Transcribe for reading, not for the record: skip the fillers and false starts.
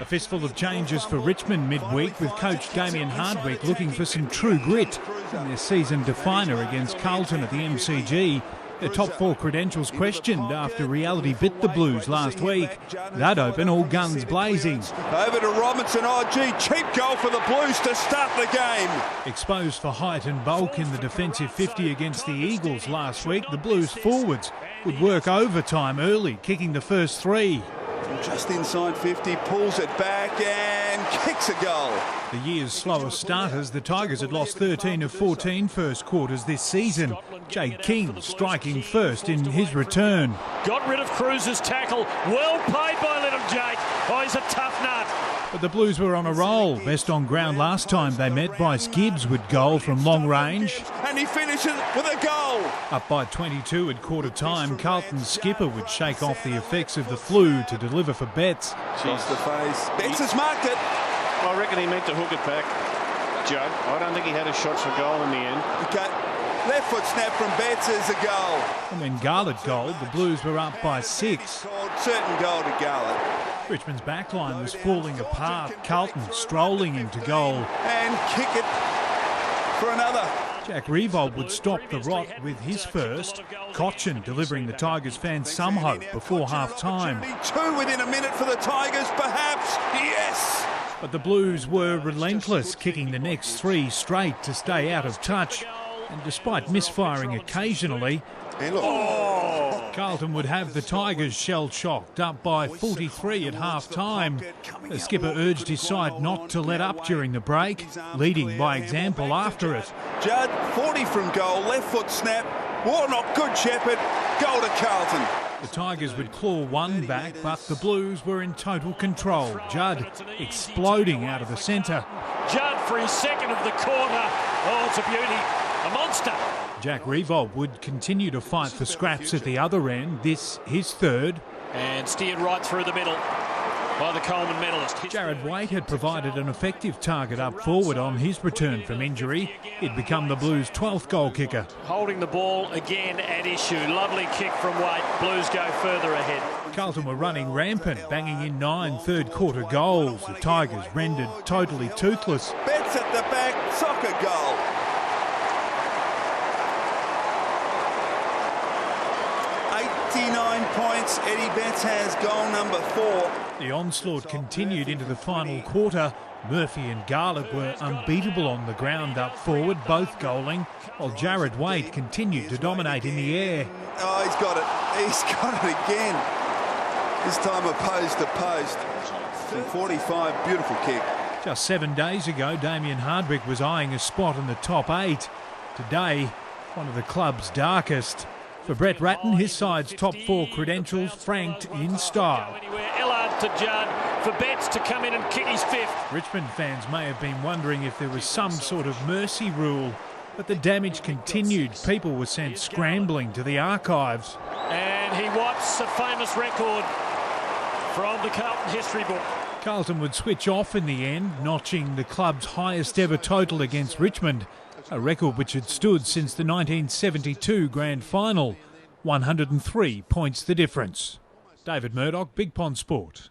A fistful of changes for Richmond midweek, with coach Damien Hardwick looking for some true grit in their season definer against Carlton at the MCG. Their top four credentials questioned after reality bit the Blues last week. That open all guns blazing. Over to Robinson. Oh, gee, cheap goal for the Blues to start the game. Exposed for height and bulk in the defensive 50 against the Eagles last week, the Blues forwards would work overtime early, kicking the first three. Just inside 50, pulls it back and kicks a goal. The year's slowest starters, the Tigers had lost 13 of 14 first quarters this season. Jake King striking first in his return. Got rid of Cruz's tackle. Well played by little Jake. Oh, he's a tough nut. But the Blues were on a roll. Best on ground last time they met. Bryce Gibbs would goal from long range. And he finishes with a goal. Up by 22 at quarter time, Carlton's skipper would shake off the effects of the flu to deliver for Betts. Across the face. Betts has marked it. I reckon he meant to hook it back, Joe. I don't think he had a shot for goal in the end. Okay. Left foot snap from Betts is a goal. And when Garlett goaled, the Blues were up by 6. Certain goal to Garlett. Richmond's backline was falling apart. Carlton strolling into goal. And kick it for another. Jack Revolt would stop the rot with his first. Cochin delivering the Tigers fans some hope before half-time. 2 within a minute for the Tigers, perhaps. Yes! But the Blues were relentless, kicking the next 3 straight to stay out of touch. And despite misfiring occasionally, Carlton would have the Tigers shell-shocked, up by 43 at half-time. The skipper urged his side not to let up during the break, leading by example after it. Judd, 40 from goal, left foot snap. Warnock, good shepherd, goal to Carlton. The Tigers would claw one back, but the Blues were in total control. Judd exploding out of the centre. Judd for his second of the quarter. Oh, it's a beauty. A monster. Jack Revolt would continue to fight for scraps at the other end. This his third. And steered right through the middle by the Coleman medalist. Jared Waite had provided an effective target up forward on his return from injury. He'd become the Blues' 12th goal kicker. Holding the ball again at issue. Lovely kick from Waite. Blues go further ahead. Carlton were running rampant, banging in 9 third-quarter goals. The Tigers rendered totally toothless. Betts at the back, soccer goal. Points. Eddie Betts has goal number 4. The onslaught continued into the final quarter. Murphy and Garlett were unbeatable on the ground up forward, both goaling, while Jared Waite continued to dominate in the air. Oh, he's got it. He's got it again. This time opposed to post. From 45, beautiful kick. Just 7 days ago, Damien Hardwick was eyeing a spot in the top 8. Today, one of the club's darkest. For Brett Ratton, his side's top 4 credentials franked in style. Ellard to Judd, for Betts to come in and kick his 5th. Richmond fans may have been wondering if there was some sort of mercy rule, but the damage continued. People were sent scrambling to the archives. And he wipes a famous record from the Carlton history book. Carlton would switch off in the end, notching the club's highest ever total against Richmond. A record which had stood since the 1972 grand final. 103 points the difference. David Murdoch, Big Pond Sport.